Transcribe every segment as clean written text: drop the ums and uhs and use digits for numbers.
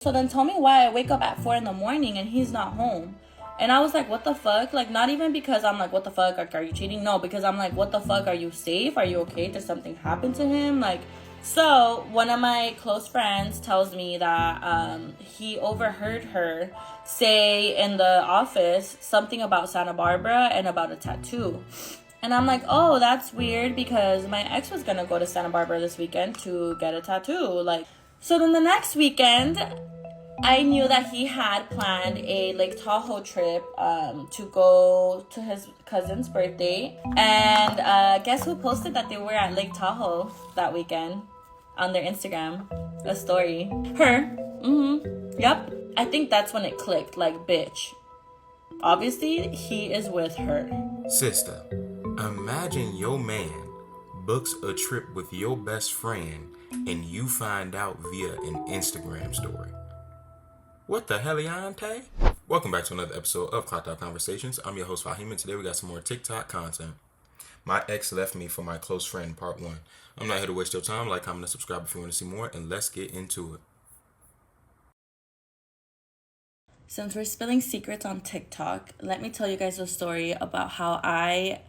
So then tell me why I wake up at 4 in the morning and he's not home. And I was like, what the fuck? Like, not even because I'm like, what the fuck? Like, are you cheating? No, because I'm like, what the fuck? Are you safe? Are you okay? Did something happen to him? Like, so one of my close friends tells me that he overheard her say in the office something about Santa Barbara and about a tattoo. And I'm like, oh, that's weird because my ex was gonna go to Santa Barbara this weekend to get a tattoo. Like, so then the next weekend, I knew that he had planned a Lake Tahoe trip to go to his cousin's birthday. And guess who posted that they were at Lake Tahoe that weekend on their Instagram? A story. Her. Yep. I think that's when it clicked. Like, bitch. Obviously, he is with her. Sister, imagine your man books a trip with your best friend and you find out via an Instagram story. What the heliante? Welcome back to another episode of Clocked Out Conversations. I'm your host Fahim, and today we got some more TikTok content. My ex left me for my close friend, part 1. I'm not here to waste your time. Like, comment, and subscribe if you want to see more, and let's get into it. Since we're spilling secrets on TikTok, let me tell you guys a story about how I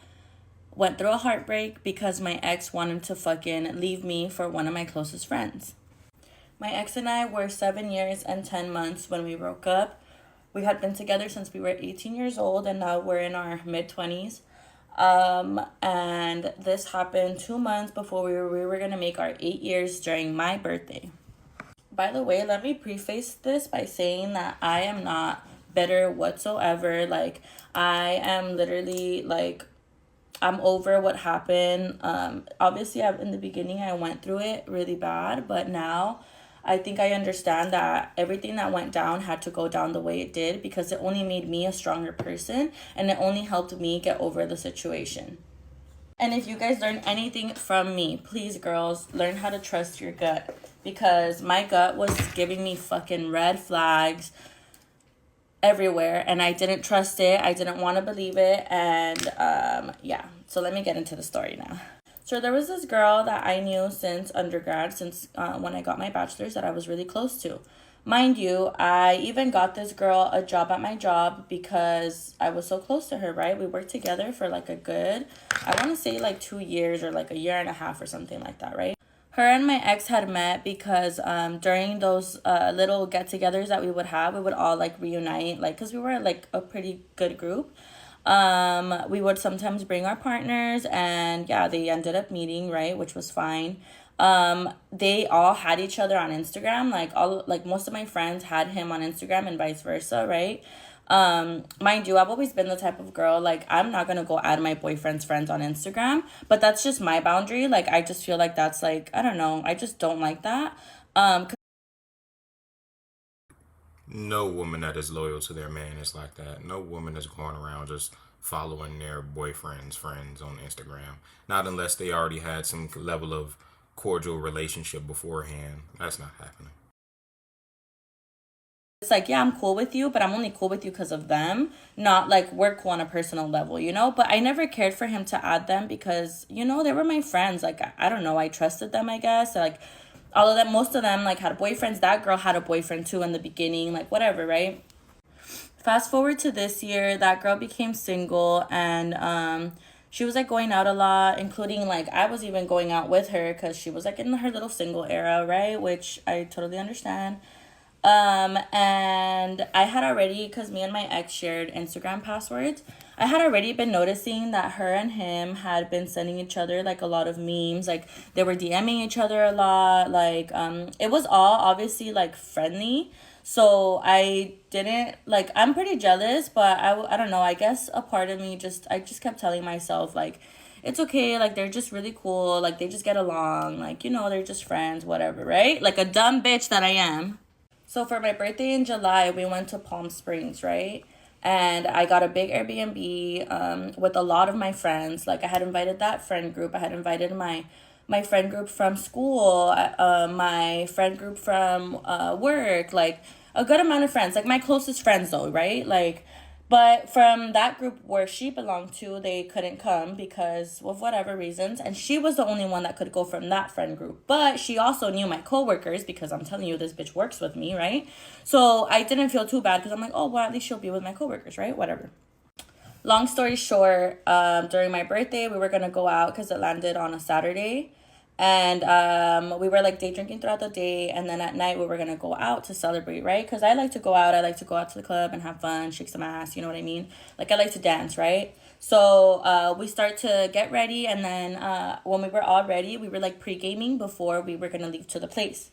went through a heartbreak because my ex wanted to fucking leave me for one of my closest friends. My ex and I were 7 years and 10 months when we broke up. We had been together since we were 18 years old, and now we're in our mid-20s. And this happened 2 months before we were going to make our 8 years during my birthday. By the way, let me preface this by saying that I am not bitter whatsoever. Like, I am literally, like, I'm over what happened. Obviously, in the beginning, I went through it really bad, but now I think I understand that everything that went down had to go down the way it did because it only made me a stronger person, and it only helped me get over the situation. And if you guys learn anything from me, please, girls, learn how to trust your gut, because my gut was giving me fucking red flags everywhere, and I didn't trust it. I didn't want to believe it. And yeah, so let me get into the story now. So there was this girl that I knew since undergrad, since when I got my bachelor's, that I was really close to. Mind you, I even got this girl a job at my job because I was so close to her, right? We worked together for like a good, I want to say like 2 years or like a year and a half or something like that, right? Her and my ex had met because during those little get-togethers that we would all like reunite, like, because we were like a pretty good group. We would sometimes bring our partners, and yeah, they ended up meeting, right, which was fine. They all had each other on Instagram, like most of my friends had him on Instagram and vice versa, right? Mind you, I've always been the type of girl, like, I'm not gonna go add my boyfriend's friends on Instagram, but that's just my boundary. Like, I just feel like that's, like, I don't know, I just don't like that. No woman that is loyal to their man is like that. No woman is going around just following their boyfriend's friends on Instagram. Not unless they already had some level of cordial relationship beforehand. That's not happening. It's like, yeah, I'm cool with you, but I'm only cool with you because of them. Not like we're cool on a personal level, you know? But I never cared for him to add them because, you know, they were my friends. Like, I don't know. I trusted them, I guess. Like, all of them, most of them, like, had boyfriends. That girl had a boyfriend, too, in the beginning. Like, whatever, right? Fast forward to this year, that girl became single, and she was, like, going out a lot, including, like, I was even going out with her because she was, like, in her little single era, right? Which I totally understand. And I had already, because me and my ex shared Instagram passwords, I had already been noticing that her and him had been sending each other like a lot of memes. Like, they were DMing each other a lot. Like, it was all obviously like friendly. So I didn't, like, I'm pretty jealous, but I don't know, I guess a part of me I just kept telling myself, like, it's okay, like, they're just really cool, like, they just get along, like, you know, they're just friends, whatever, right? Like a dumb bitch that I am. So for my birthday in July, we went to Palm Springs, right? And I got a big Airbnb with a lot of my friends. Like, I had invited that friend group. I had invited my friend group from school, my friend group from work, like a good amount of friends. Like, my closest friends though, right? Like, But from that group where she belonged to, they couldn't come because of whatever reasons. And she was the only one that could go from that friend group. But she also knew my coworkers because I'm telling you, this bitch works with me, right? So I didn't feel too bad because I'm like, oh, well, at least she'll be with my coworkers, right? Whatever. Long story short, during my birthday, we were going to go out because it landed on a Saturday. And we were like day drinking throughout the day. And then at night, we were going to go out to celebrate, right? Because I like to go out. I like to go out to the club and have fun, shake some ass. You know what I mean? Like, I like to dance, right? So we start to get ready. And then when we were all ready, we were like pre-gaming before we were going to leave to the place.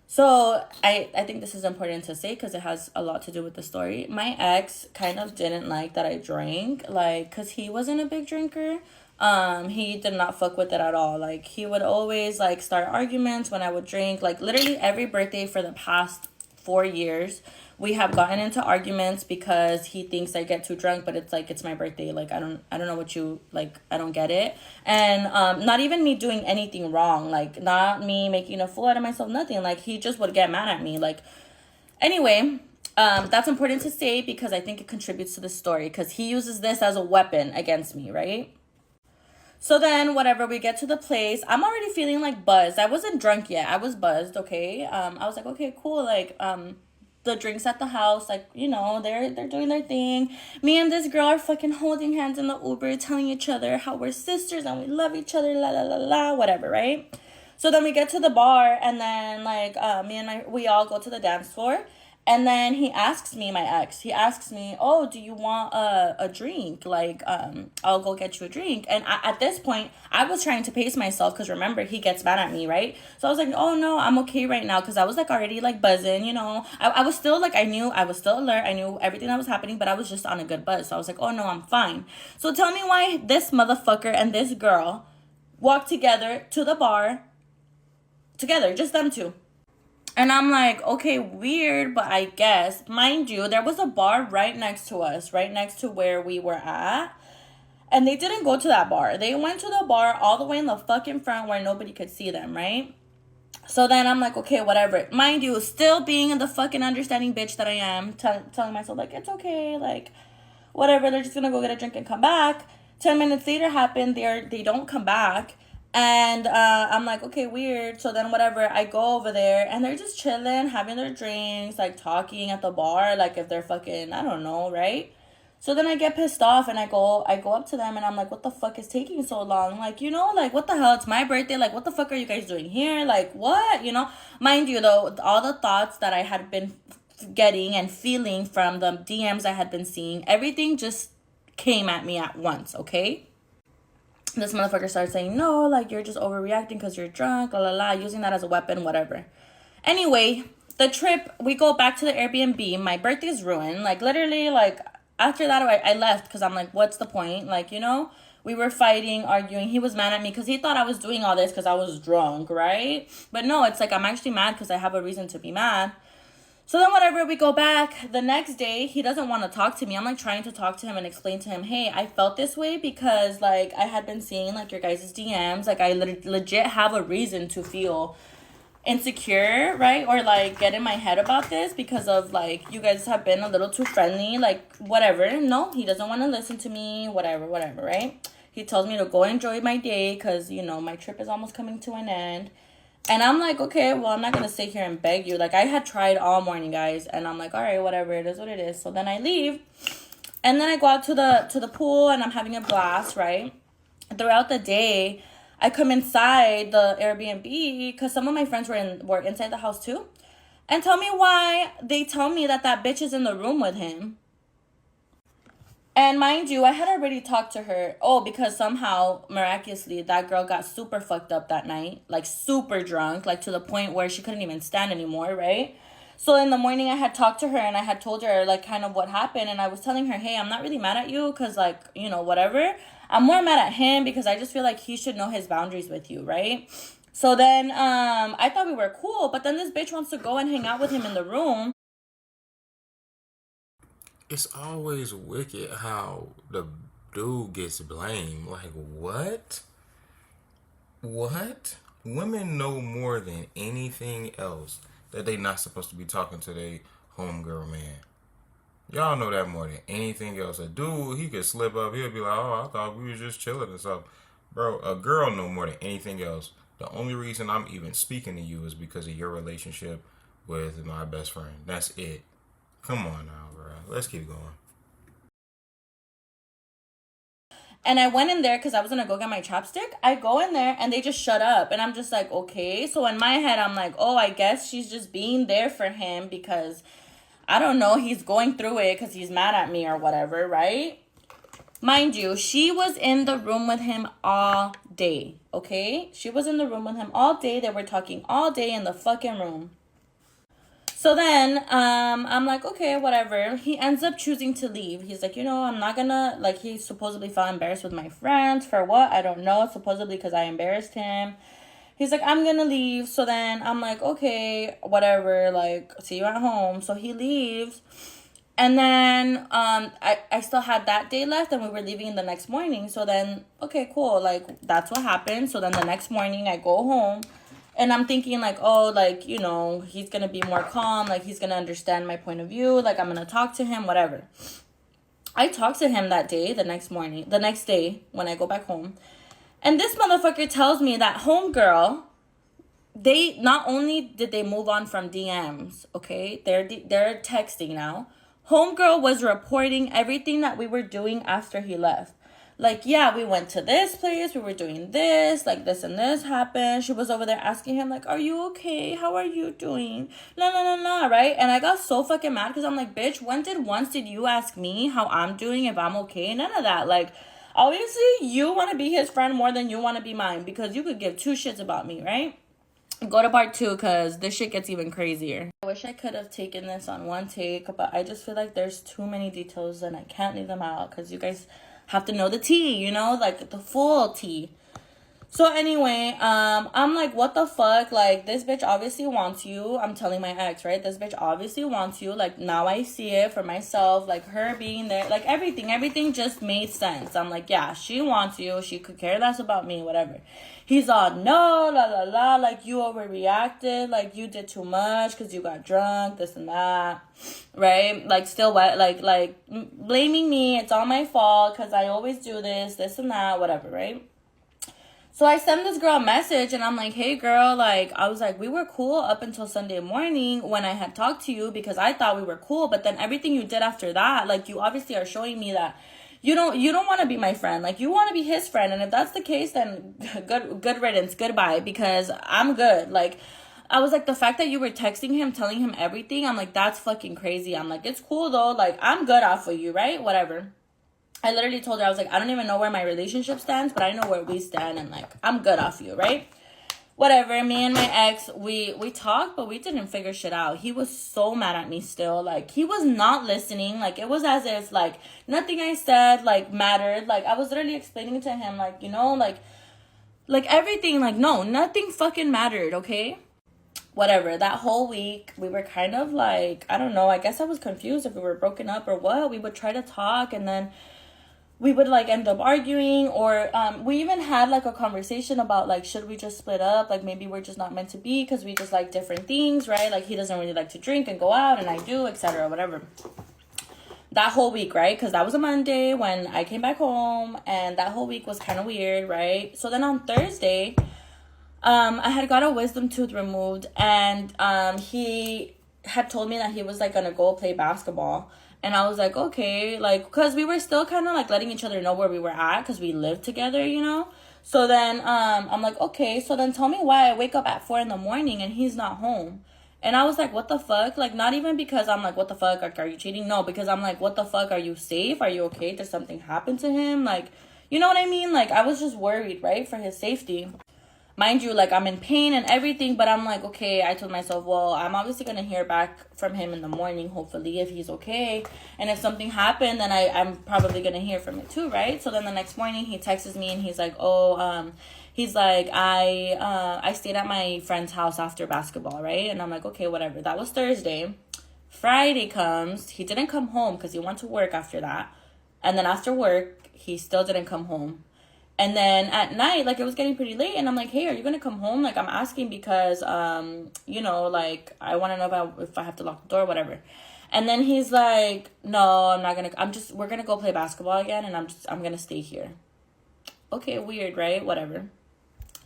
So I think this is important to say because it has a lot to do with the story. My ex kind of didn't like that I drank, like, because he wasn't a big drinker. He did not fuck with it at all. Like, he would always, like, start arguments when I would drink. Like, literally every birthday for the past 4 years, we have gotten into arguments because he thinks I get too drunk, but it's like, it's my birthday. Like, I don't know what you, like, I don't get it. And not even me doing anything wrong, like, not me making a fool out of myself, nothing. Like, he just would get mad at me. Like, anyway, that's important to say because I think it contributes to the story because he uses this as a weapon against me, right? So then, whatever, we get to the place. I'm already feeling like buzzed. I wasn't drunk yet. I was buzzed, okay? I was like, okay, cool. Like, the drinks at the house, like, you know, they're doing their thing. Me and this girl are fucking holding hands in the Uber, telling each other how we're sisters and we love each other, la la la la, whatever, right? So then we get to the bar, and then like we all go to the dance floor. And then he asks me, my ex, he asks me, oh, do you want a drink? Like, I'll go get you a drink. And at this point, I was trying to pace myself because remember, he gets mad at me, right? So I was like, oh, no, I'm okay right now because I was like already like buzzing, you know. I was still like, I was still alert. I knew everything that was happening, but I was just on a good buzz. So I was like, oh, no, I'm fine. So tell me why this motherfucker and this girl walked together to the bar, together, just them two. And I'm like, okay, weird, but I guess. Mind you, there was a bar right next to us, right next to where we were at. And they didn't go to that bar. They went to the bar all the way in the fucking front where nobody could see them, right? So then I'm like, okay, whatever. Mind you, still being the fucking understanding bitch that I am, telling myself, like, it's okay, like, whatever, they're just gonna go get a drink and come back. 10 minutes later happened, they don't come back. And I'm like, okay, weird. So then whatever, I go over there and they're just chilling, having their drinks, like talking at the bar, like if they're fucking, I don't know, right? So then I get pissed off and I go up to them and I'm like, what the fuck is taking so long? Like, you know, like what the hell? It's my birthday. Like, what the fuck are you guys doing here? Like, what? You know, mind you though, all the thoughts that I had been getting and feeling from the DMs I had been seeing, everything just came at me at once, okay? This motherfucker started saying, no, like, you're just overreacting because you're drunk, la la la, using that as a weapon, whatever. Anyway, the trip, we go back to the Airbnb. My birthday's ruined. Like, literally, like, after that, I left because I'm like, what's the point? Like, you know, we were fighting, arguing. He was mad at me because he thought I was doing all this because I was drunk, right? But no, it's like I'm actually mad because I have a reason to be mad. So then whatever, we go back. The next day, he doesn't want to talk to me. I'm, like, trying to talk to him and explain to him, hey, I felt this way because, like, I had been seeing, like, your guys' DMs. Like, I legit have a reason to feel insecure, right? Or, like, get in my head about this because of, like, you guys have been a little too friendly. Like, whatever. No, he doesn't want to listen to me. Whatever, right? He tells me to go enjoy my day because, you know, my trip is almost coming to an end. And I'm like, okay, well, I'm not going to sit here and beg you. Like, I had tried all morning, guys. And I'm like, all right, whatever. It is what it is. So then I leave. And then I go out to the pool and I'm having a blast, right? Throughout the day, I come inside the Airbnb because some of my friends were inside the house too. And tell me why they tell me that bitch is in the room with him. And mind you, I had already talked to her. Oh, because somehow, miraculously, that girl got super fucked up that night. Like, super drunk. Like, to the point where she couldn't even stand anymore, right? So in the morning, I had talked to her and I had told her, like, kind of what happened. And I was telling her, hey, I'm not really mad at you because, like, you know, whatever. I'm more mad at him because I just feel like he should know his boundaries with you, right? So then I thought we were cool. But then this bitch wants to go and hang out with him in the room. It's always wicked how the dude gets blamed. Like, what? What? Women know more than anything else that they not supposed to be talking to their homegirl man. Y'all know that more than anything else. A dude, he could slip up. He'll be like, "Oh, I thought we was just chilling and stuff." Bro, a girl know more than anything else. The only reason I'm even speaking to you is because of your relationship with my best friend. That's it. Come on now, bro. Let's keep going. And I went in there because I was gonna go get my chapstick. I go in there and they just shut up, and I'm just like, okay. So in my head, I'm like, oh, I guess she's just being there for him because I don't know, he's going through it because he's mad at me or whatever, right? Mind you, she was in the room with him all day, okay? She was in the room with him all day. They were talking all day in the fucking room. So then, I'm like, okay, whatever. He ends up choosing to leave. He's like, I'm not gonna, like, he supposedly felt embarrassed with my friends. For what? I don't know. Supposedly because I embarrassed him. He's like, I'm gonna leave. So then I'm like, okay, whatever. Like, see you at home. So he leaves. And then I still had that day left and we were leaving the next morning. So then, okay, cool. Like, that's what happened. So then the next morning I go home. And I'm thinking, like, oh, like, he's going to be more calm. Like, he's going to understand my point of view. Like, I'm going to talk to him, whatever. I talked to him that day, the next day, when I go back home. And this motherfucker tells me that homegirl, they, not only did they move on from DMs, okay? They're texting now. Homegirl was reporting everything that we were doing after he left. Like, yeah, we went to this place, we were doing this, like this and this happened. She was over there asking him, like, are you okay? How are you doing? La, la, la, la, right? And I got so fucking mad because I'm like, bitch, once did you ask me how I'm doing, if I'm okay? None of that. Like, obviously, you want to be his friend more than you want to be mine because you could give two shits about me, right? Go to part 2 because this shit gets even crazier. I wish I could have taken this on one take, but I just feel like there's too many details and I can't leave them out because you guys have to know the tea, like the full tea. So anyway, I'm like, what the fuck? Like, this bitch obviously wants you. I'm telling my ex, right? This bitch obviously wants you. Like, now I see it for myself. Like, her being there. Like, everything just made sense. I'm like, yeah, she wants you. She could care less about me, whatever. He's all, no, la, la, la. Like, you overreacted. Like, you did too much because you got drunk, this and that. Right? Like, still wet. Like, blaming me. It's all my fault because I always do this and that, whatever, right? So I send this girl a message and I'm like, hey girl, like, I was like, we were cool up until Sunday morning when I had talked to you because I thought we were cool. But then everything you did after that, like, you obviously are showing me that you don't want to be my friend. Like, you want to be his friend. And if that's the case, then good riddance, goodbye, because I'm good. Like, I was like, the fact that you were texting him, telling him everything, I'm like, that's fucking crazy. I'm like, it's cool though. Like, I'm good off of you, right? Whatever. I literally told her, I was like, I don't even know where my relationship stands, but I know where we stand, and, like, I'm good off you, right? Whatever, me and my ex, we talked, but we didn't figure shit out. He was so mad at me still. Like, he was not listening. Like, it was as if, like, nothing I said, like, mattered. Like, I was literally explaining to him, like, like, everything, like, no, nothing fucking mattered, okay? Whatever, that whole week, we were kind of, like, I don't know, I guess I was confused if we were broken up or what. We would try to talk, and then we would, like, end up arguing, or we even had, like, a conversation about, like, should we just split up? Like, maybe we're just not meant to be because we just like different things, right? Like, he doesn't really like to drink and go out, and I do, etc., whatever. That whole week, right? Because that was a Monday when I came back home, and that whole week was kind of weird, right? So then on Thursday, I had got a wisdom tooth removed, and he had told me that he was, like, gonna go play basketball. And I was like, okay, like, because we were still kind of, like, letting each other know where we were at because we lived together. So then I'm like, okay, so then tell me why I wake up at 4 a.m. and he's not home. And I was like, what the fuck? Like, not even because I'm like, what the fuck? Like, are you cheating? No, because I'm like, what the fuck? Are you safe? Are you okay? Did something happen to him? Like, you know what I mean? Like, I was just worried, right, for his safety. Mind you, like, I'm in pain and everything, but I'm like, okay, I told myself, well, I'm obviously going to hear back from him in the morning, hopefully, if he's okay. And if something happened, then I'm probably going to hear from it too, right? So then the next morning, he texts me and he's like, he's like, I stayed at my friend's house after basketball, right? And I'm like, okay, whatever. That was Thursday. Friday comes. He didn't come home because he went to work after that. And then after work, he still didn't come home. And then at night, like, it was getting pretty late, and I'm like, hey, are you going to come home? Like, I'm asking because, like, I want to know if I have to lock the door, whatever. And then he's like, no, I'm not gonna, we're gonna go play basketball again, and I'm gonna stay here. Okay, weird, right? Whatever.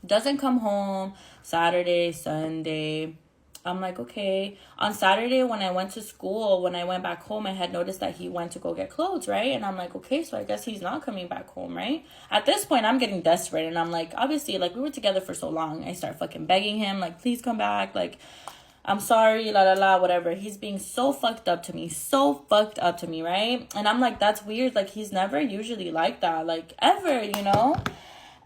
Doesn't come home Saturday, Sunday. I'm like, okay. On Saturday, when I went to school, when I went back home, I had noticed that he went to go get clothes, right? And I'm like, okay, so I guess he's not coming back home, right? At this point, I'm getting desperate. And I'm like, obviously, like, we were together for so long. I start fucking begging him, like, please come back. Like, I'm sorry, la la la, whatever. He's being so fucked up to me. So fucked up to me, right? And I'm like, that's weird. Like, he's never usually like that. Like, ever, you know?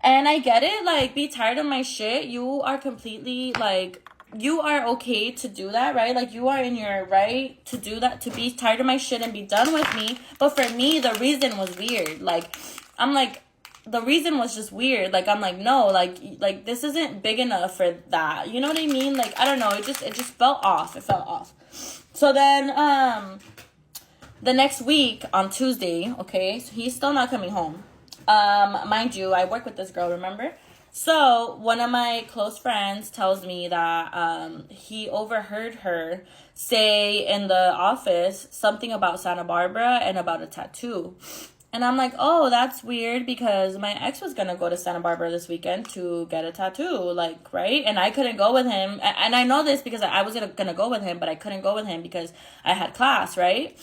And I get it. Like, be tired of my shit. You are completely, like, you are okay to do that, right? Like, you are in your right to do that, to be tired of my shit and be done with me. But for me, the reason was weird. Like, I'm like, the reason was just weird. Like, I'm like, no, like this isn't big enough for that. You know what I mean? Like, I don't know. It just felt off. It felt off. So then, the next week on Tuesday, okay, so he's still not coming home. Mind you, I work with this girl, remember? So one of my close friends tells me that he overheard her say in the office something about Santa Barbara and about a tattoo. And I'm like, oh, that's weird, because my ex was going to go to Santa Barbara this weekend to get a tattoo, like, right? And I couldn't go with him. And I know this because I was going to go with him, but I couldn't go with him because I had class, right?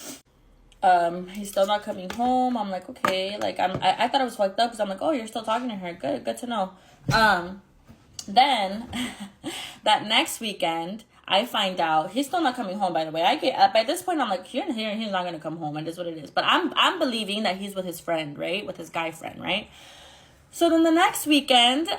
He's still not coming home. I'm like, okay, like, I thought I was fucked up because I'm like, oh, you're still talking to her. Good to know. Then that next weekend, I find out he's still not coming home. By the way, by this point, I'm like, he's not gonna come home. It is what it is. But I'm believing that he's with his friend, right? With his guy friend, right? So then the next weekend,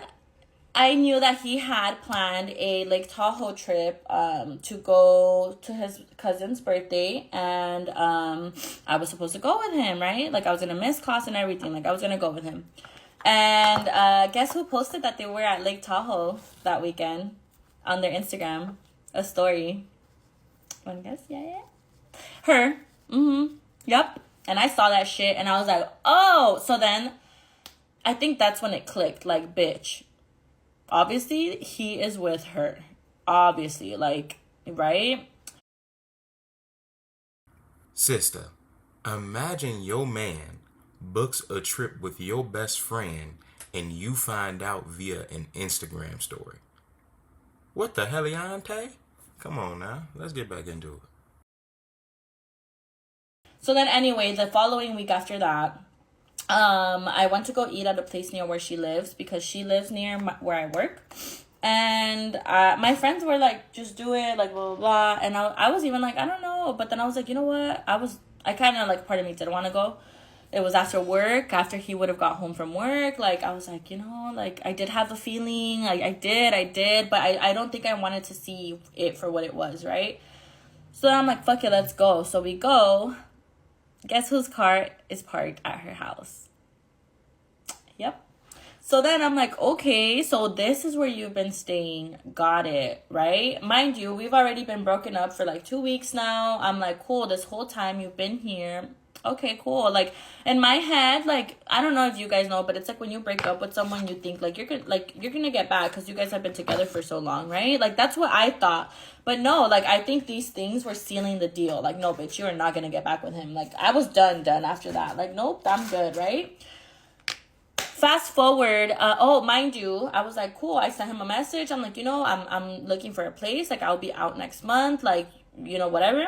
I knew that he had planned a Lake Tahoe trip to go to his cousin's birthday, and I was supposed to go with him, right? Like, I was gonna miss class and everything. Like, I was gonna go with him. And guess who posted that they were at Lake Tahoe that weekend on their Instagram? A story. One guess? Yeah. Her. Yep. And I saw that shit and I was like, oh. So then I think that's when it clicked. Like, bitch. Obviously, he is with her. Obviously. Like, right? Sister, imagine your man books a trip with your best friend and you find out via an Instagram story. What the heliante? Come on now, let's get back into it. So then anyway, the following week after that, I went to go eat at a place near where she lives, because she lives near where I work. And my friends were like, just do it, like, blah, blah, blah. And I was even like, I don't know. But then I was like, you know what? I kind of, like, part of me didn't want to go. It was after work, after he would have got home from work. Like, I was like, you know, like, I did have the feeling. Like, I did. But I don't think I wanted to see it for what it was, right? So then I'm like, fuck it, let's go. So we go. Guess whose car is parked at her house? Yep. So then I'm like, okay, so this is where you've been staying. Got it, right? Mind you, we've already been broken up for like 2 weeks now. I'm like, cool, this whole time you've been here. Okay, cool. Like, in my head, like, I don't know if you guys know, but it's like when you break up with someone, you think like you're gonna get back because you guys have been together for so long, right? Like, that's what I thought. But no, like, I think these things were sealing the deal. Like, no, bitch, you are not gonna get back with him. Like, I was done after that. Like, nope, I'm good, right? Fast forward, mind you, I was like, cool. I sent him a message. I'm like, you know, I'm looking for a place. Like, I'll be out next month. Like, you know, whatever.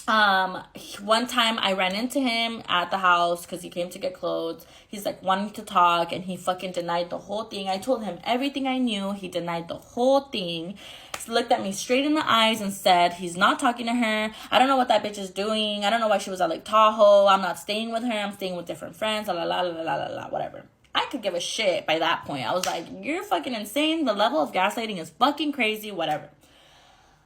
One time I ran into him at the house because he came to get clothes. He's like wanting to talk, and he fucking denied the whole thing. I told him everything I knew. He denied the whole thing. He looked at me straight in the eyes and said he's not talking to her. I don't know what that bitch is doing. I don't know why she was at Lake Tahoe. I'm not staying with her. I'm staying with different friends. La la la la la la, whatever. I could give a shit by that point. I was like, you're fucking insane. The level of gaslighting is fucking crazy. Whatever.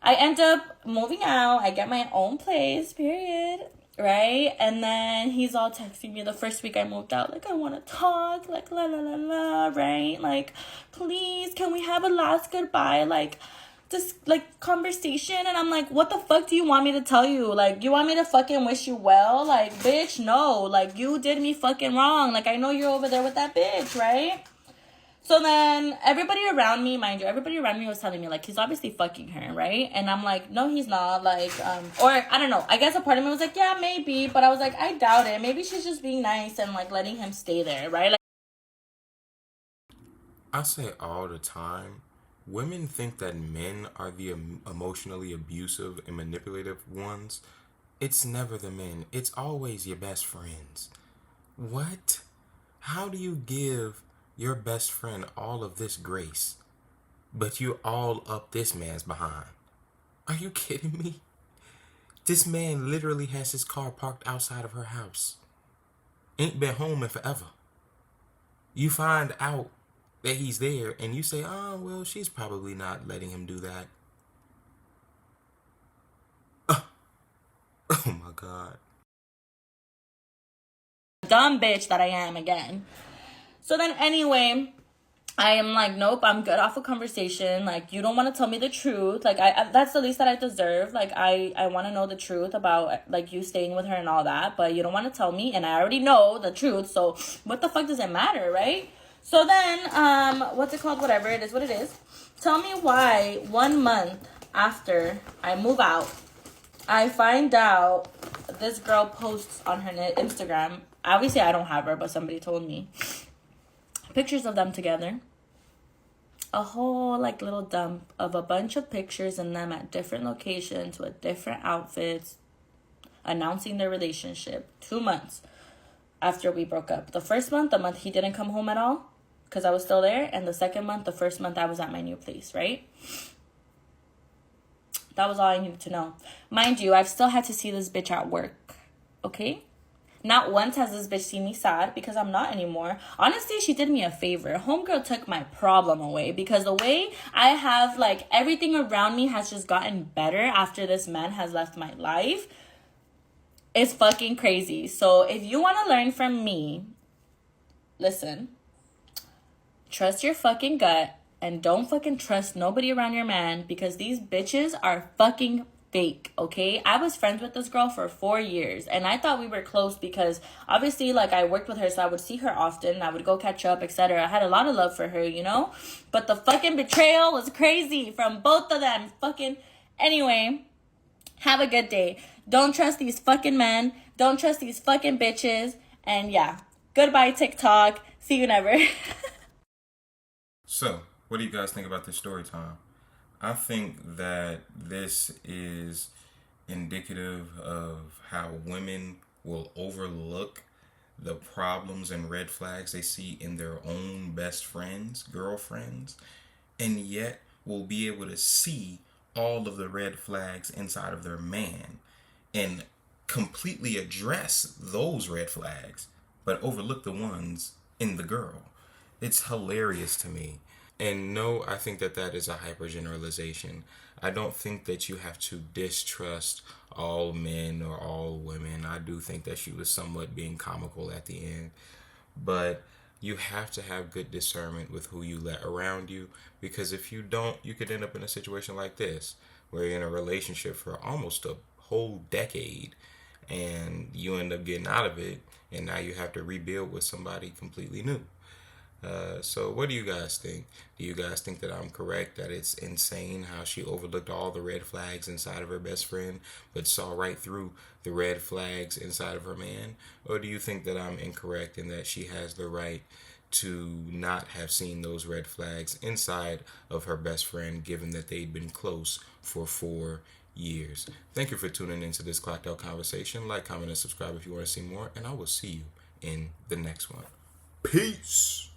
I end up moving out. I get my own place, period. Right? And then he's all texting me the first week I moved out. Like, I want to talk. Like, la, la, la, la. Right? Like, please, can we have a last goodbye? Like, this, like, conversation. And I'm like, what the fuck do you want me to tell you? Like, you want me to fucking wish you well? Like, bitch, no. Like, you did me fucking wrong. Like, I know you're over there with that bitch, right? So then everybody around me, mind you, everybody around me was telling me, like, he's obviously fucking her, right? And I'm like, no, he's not. Like, or I don't know. I guess a part of me was like, yeah, maybe. But I was like, I doubt it. Maybe she's just being nice and, like, letting him stay there, right? Like, I say all the time, women think that men are the emotionally abusive and manipulative ones. It's never the men, it's always your best friends. What? How do you give your best friend all of this grace, but you all up this man's behind? Are you kidding me? This man literally has his car parked outside of her house. Ain't been home in forever. You find out that he's there and you say, oh, well, she's probably not letting him do that. Oh my God. dumb bitch that I am again. So then anyway, I am like, nope, I'm good off a conversation. Like, you don't want to tell me the truth. Like, I that's the least that I deserve. Like, I want to know the truth about, like, you staying with her and all that. But you don't want to tell me. And I already know the truth. So what the fuck does it matter, right? So then, what's it called? Whatever, it is what it is. Tell me why 1 month after I move out, I find out this girl posts on her Instagram. Obviously, I don't have her, but somebody told me. Pictures of them together. A whole, like, little dump of a bunch of pictures and them at different locations with different outfits, announcing their relationship 2 months after we broke up. The first month, the month he didn't come home at all because I was still there. And the second month, the first month I was at my new place, right? That was all I needed to know. Mind you, I've still had to see this bitch at work, okay? Not once has this bitch seen me sad because I'm not anymore. Honestly, she did me a favor. Homegirl took my problem away because the way I have, like, everything around me has just gotten better after this man has left my life. It's fucking crazy. So if you want to learn from me, listen. Trust your fucking gut and don't fucking trust nobody around your man because these bitches are fucking fake, okay? I was friends with this girl for 4 years and I thought we were close because obviously, like, I worked with her, so I would see her often. I would go catch up, etc. I had a lot of love for her, you know? But the fucking betrayal was crazy from both of them. Fucking, anyway, have a good day. Don't trust these fucking men. Don't trust these fucking bitches. And yeah, goodbye TikTok. See you never. So, what do you guys think about this story time? I think that this is indicative of how women will overlook the problems and red flags they see in their own best friends, girlfriends, and yet will be able to see all of the red flags inside of their man and completely address those red flags, but overlook the ones in the girl. It's hilarious to me. And no, I think that that is a hypergeneralization. I don't think that you have to distrust all men or all women. I do think that she was somewhat being comical at the end. But you have to have good discernment with who you let around you, because if you don't, you could end up in a situation like this where you're in a relationship for almost a whole decade and you end up getting out of it and now you have to rebuild with somebody completely new. So what do you guys think? Do you guys think that I'm correct, that it's insane how she overlooked all the red flags inside of her best friend but saw right through the red flags inside of her man? Or do you think that I'm incorrect and that she has the right to not have seen those red flags inside of her best friend, given that they'd been close for 4 years? Thank you for tuning into this Clocked Out Conversation. Like, comment, and subscribe if you want to see more, and I will see you in the next one. Peace.